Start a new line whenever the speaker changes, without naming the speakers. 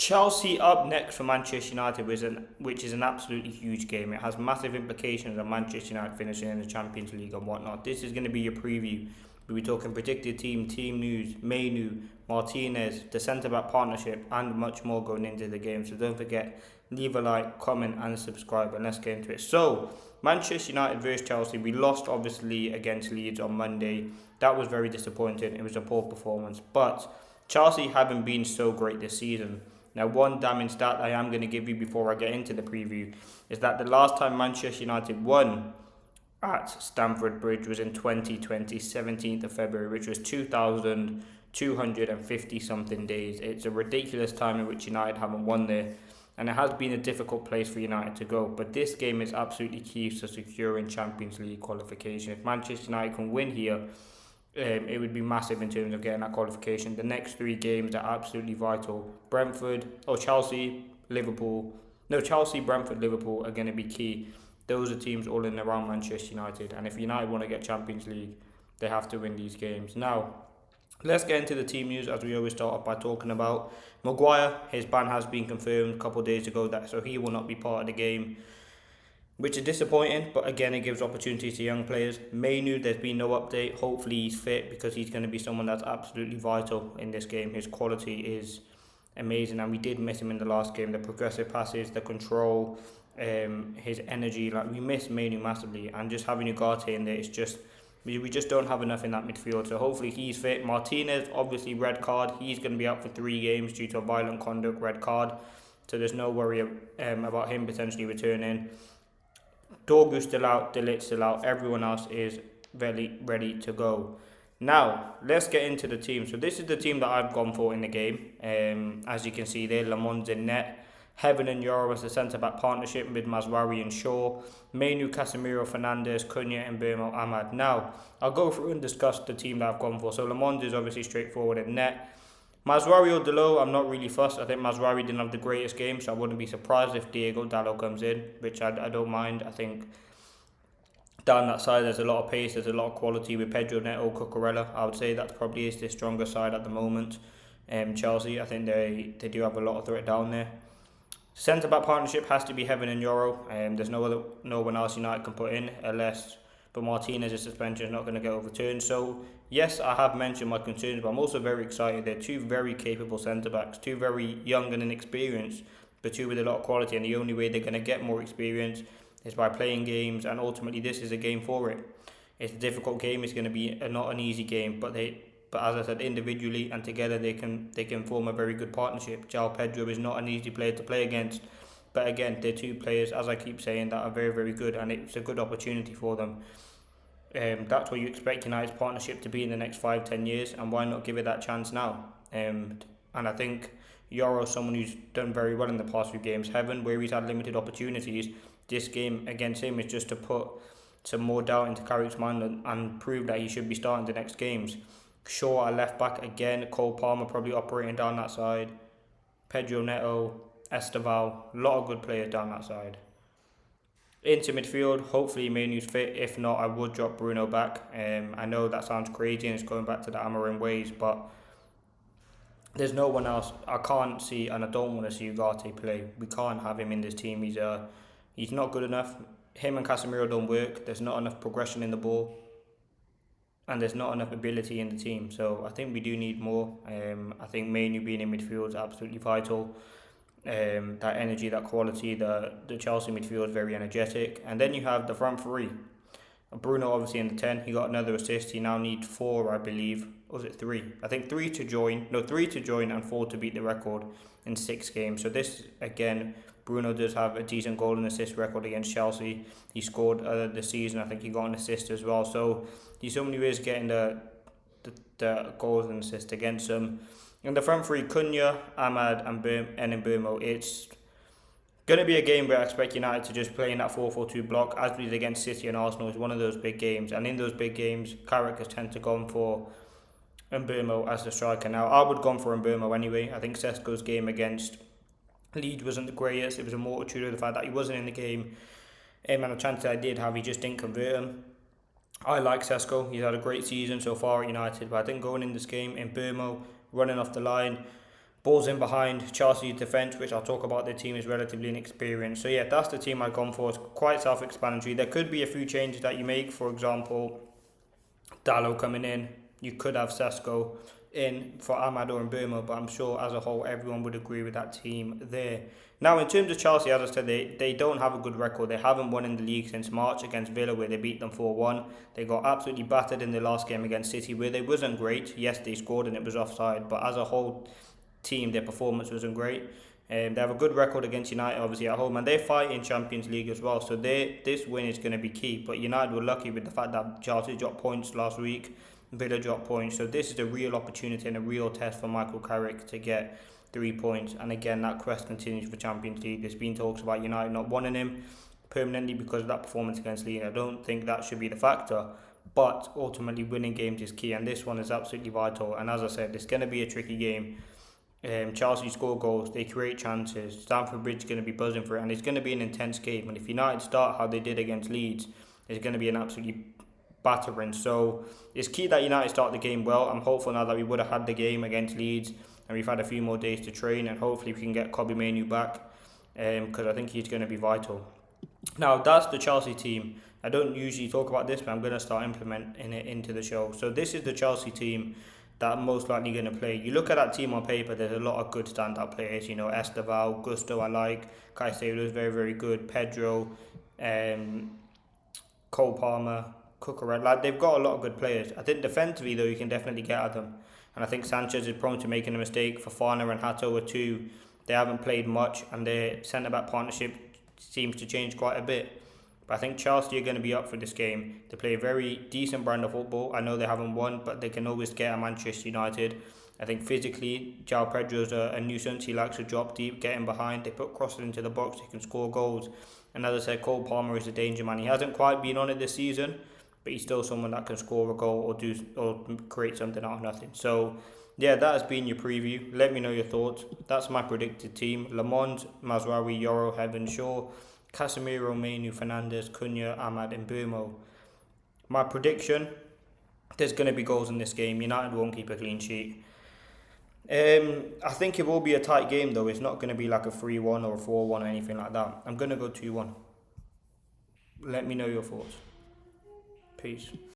Chelsea up next for Manchester United, which is an absolutely huge game. It has massive implications on Manchester United finishing in the Champions League and whatnot. This is going to be your preview. We'll be talking predicted team news, Mainu, Martinez, the centre-back partnership, and much more going into the game. So don't forget, leave a like, comment, and subscribe, and let's get into it. So, Manchester United versus Chelsea. We lost, obviously, against Leeds on Monday. That was very disappointing. It was a poor performance. But Chelsea haven't been so great this season. Now, one damning stat I am going to give you before I get into the preview is that the last time Manchester United won at Stamford Bridge was in 2020, 17th of February, which was 2,250 something days. It's a ridiculous time in which United haven't won there, and it has been a difficult place for United to go. But this game is absolutely key to securing Champions League qualification. If Manchester United can win here, it would be massive in terms of getting that qualification. The next three games are absolutely vital. Chelsea, Brentford, Liverpool are going to be key. Those are teams all in and around Manchester United. And if United want to get Champions League, they have to win these games. Now, let's get into the team news, as we always start off by talking about Maguire. His ban has been confirmed a couple of days ago, so he will not be part of the game, which is disappointing, but again, it gives opportunities to young players. Mainu, there's been no update. Hopefully he's fit, because he's going to be someone that's absolutely vital in this game. His quality is amazing, and we did miss him in the last game. The progressive passes, the control, his energy, we miss Mainu massively, and just having Ugarte in there, it's just, we just don't have enough in that midfield. So hopefully he's fit. Martinez, obviously red card. He's going to be out for 3 games due to a violent conduct red card. So there's no worry about him potentially returning. Dorgu still out, De Ligt still out. Everyone else is ready to go. Now, let's get into the team. So this is the team that I've gone for in the game. As you can see there, Lamon's in net. Heaven and Euro as a centre-back partnership with Mazraoui and Shaw. Mainu, Casemiro, Fernandes, Cunha, and MBUEMO, Ahmad. Now, I'll go through and discuss the team that I've gone for. So Lamont is obviously straightforward in net. Mazraoui or Dalot, I'm not really fussed. I think Mazraoui didn't have the greatest game, so I wouldn't be surprised if Diego Dalot comes in, which I don't mind. I think down that side there's a lot of pace, there's a lot of quality with Pedro Neto, Cucurella. I would say that probably is the stronger side at the moment. Chelsea, I think they do have a lot of threat down there. Centre-back partnership has to be Heaven and Euro. There's no one else United can put in, but Martinez's suspension is not going to get overturned. So yes, I have mentioned my concerns, but I'm also very excited. They're two very capable centre-backs, two very young and inexperienced, but two with a lot of quality, and the only way they're going to get more experience is by playing games, and ultimately this is a game for it. It's a difficult game. It's going to be not an easy game, but as I said, individually and together they can form a very good partnership. João Pedro is not an easy player to play against, but again, they're two players, as I keep saying, that are very, very good, and it's a good opportunity for them. That's what you expect United's partnership to be in the next 5-10 years, and why not give it that chance now? And I think Euro is someone who's done very well in the past few games. Heaven, where he's had limited opportunities, this game against him is just to put some more doubt into Carrick's mind and prove that he should be starting the next games. Shaw at left back again, Cole Palmer probably operating down that side, Pedro Neto, Esteval, a lot of good players down that side. Into midfield, hopefully Mainu's fit. If not, I would drop Bruno back. I know that sounds crazy and it's going back to the Amorim ways, but there's no one else. I can't see, and I don't want to see Ugarte play. We can't have him in this team. He's not good enough. Him and Casemiro don't work. There's not enough progression in the ball, and there's not enough ability in the team. So I think we do need more. I think Mainu being in midfield is absolutely vital. That energy, that quality, the Chelsea midfield is very energetic. And then you have the front three. Bruno obviously in the 10, he got another assist. He now needs 4, I believe. Or was it 3? I think 3 to join and 4 to beat the record in 6 games. So this, again, Bruno does have a decent goal and assist record against Chelsea. He scored this season. I think he got an assist as well. So he's someone who is getting the goals and assists against them. In the front three, Cunha, Ahmad, and MBUEMO. It's going to be a game where I expect United to just play in that 4-4-2 block, as we did against City and Arsenal. It's one of those big games. And in those big games, Carrick has tended to go for MBUEMO as the striker. Now, I would go for MBUEMO anyway. I think SESKO's game against Leeds wasn't the greatest. It was a multitude of the fact that he wasn't in the game. And the chance that I did have, he just didn't convert him. I like SESKO. He's had a great season so far at United. But I think going in this game, MBUEMO running off the line, balls in behind. Chelsea's defence, which I'll talk about, their team is relatively inexperienced. So yeah, that's the team I've gone for. It's quite self-explanatory. There could be a few changes that you make. For example, Dallo coming in. You could have SESKO in for Ahmad or MBUEMO, but I'm sure as a whole everyone would agree with that team there. Now, in terms of Chelsea, as I said, they don't have a good record. They haven't won in the league since March against Villa, where they beat them 4-1. They got absolutely battered in the last game against City, where they wasn't great. Yes, they scored and it was offside, but as a whole team, their performance wasn't great. They have a good record against United, obviously, at home, and they fight in Champions League as well. So this win is going to be key. But United were lucky with the fact that Chelsea dropped points last week, Villa dropped points. So this is a real opportunity and a real test for Michael Carrick to get 3 points. And again, that quest continues for Champions League. There's been talks about United not wanting him permanently because of that performance against Leeds. I don't think that should be the factor. But ultimately, winning games is key, and this one is absolutely vital. And as I said, it's going to be a tricky game. Chelsea score goals, they create chances. Stamford Bridge is going to be buzzing for it, and it's going to be an intense game. And if United start how they did against Leeds, it's going to be an absolutely battering. So it's key that United start the game well. I'm hopeful now that we would have had the game against Leeds, and we've had a few more days to train, and hopefully we can get Kobe Mainoo back, because I think he's going to be vital. Now, that's the Chelsea team. I don't usually talk about this, but I'm going to start implementing it into the show. So this is the Chelsea team that I'm most likely going to play. You look at that team on paper, there's a lot of good standout players. You know, Esteval, Gusto, I like. Caicedo is very, very good. Pedro, Cole Palmer, Cucurella. Like, they've got a lot of good players. I think defensively, though, you can definitely get at them. And I think Sanchez is prone to making a mistake. Fofana and Hato are two. They haven't played much, and their centre-back partnership seems to change quite a bit. But I think Chelsea are going to be up for this game. They play a very decent brand of football. I know they haven't won, but they can always get at Manchester United. I think physically, João Pedro's a nuisance. He likes to drop deep, get in behind. They put crosses into the box. He can score goals. And as I said, Cole Palmer is a danger man. He hasn't quite been on it this season, but he's still someone that can score a goal or create something out of nothing. So yeah, that has been your preview. Let me know your thoughts. That's my predicted team: Lamont, Mazraoui, Yoro, Heaven, Shaw, Casemiro, Mainoo, Fernandes, Cunha, Ahmad, and MBUEMO. My prediction: there's going to be goals in this game. United won't keep a clean sheet. I think it will be a tight game, though. It's not going to be like a 3-1 or a 4-1 or anything like that. I'm going to go 2-1. Let me know your thoughts. Peace.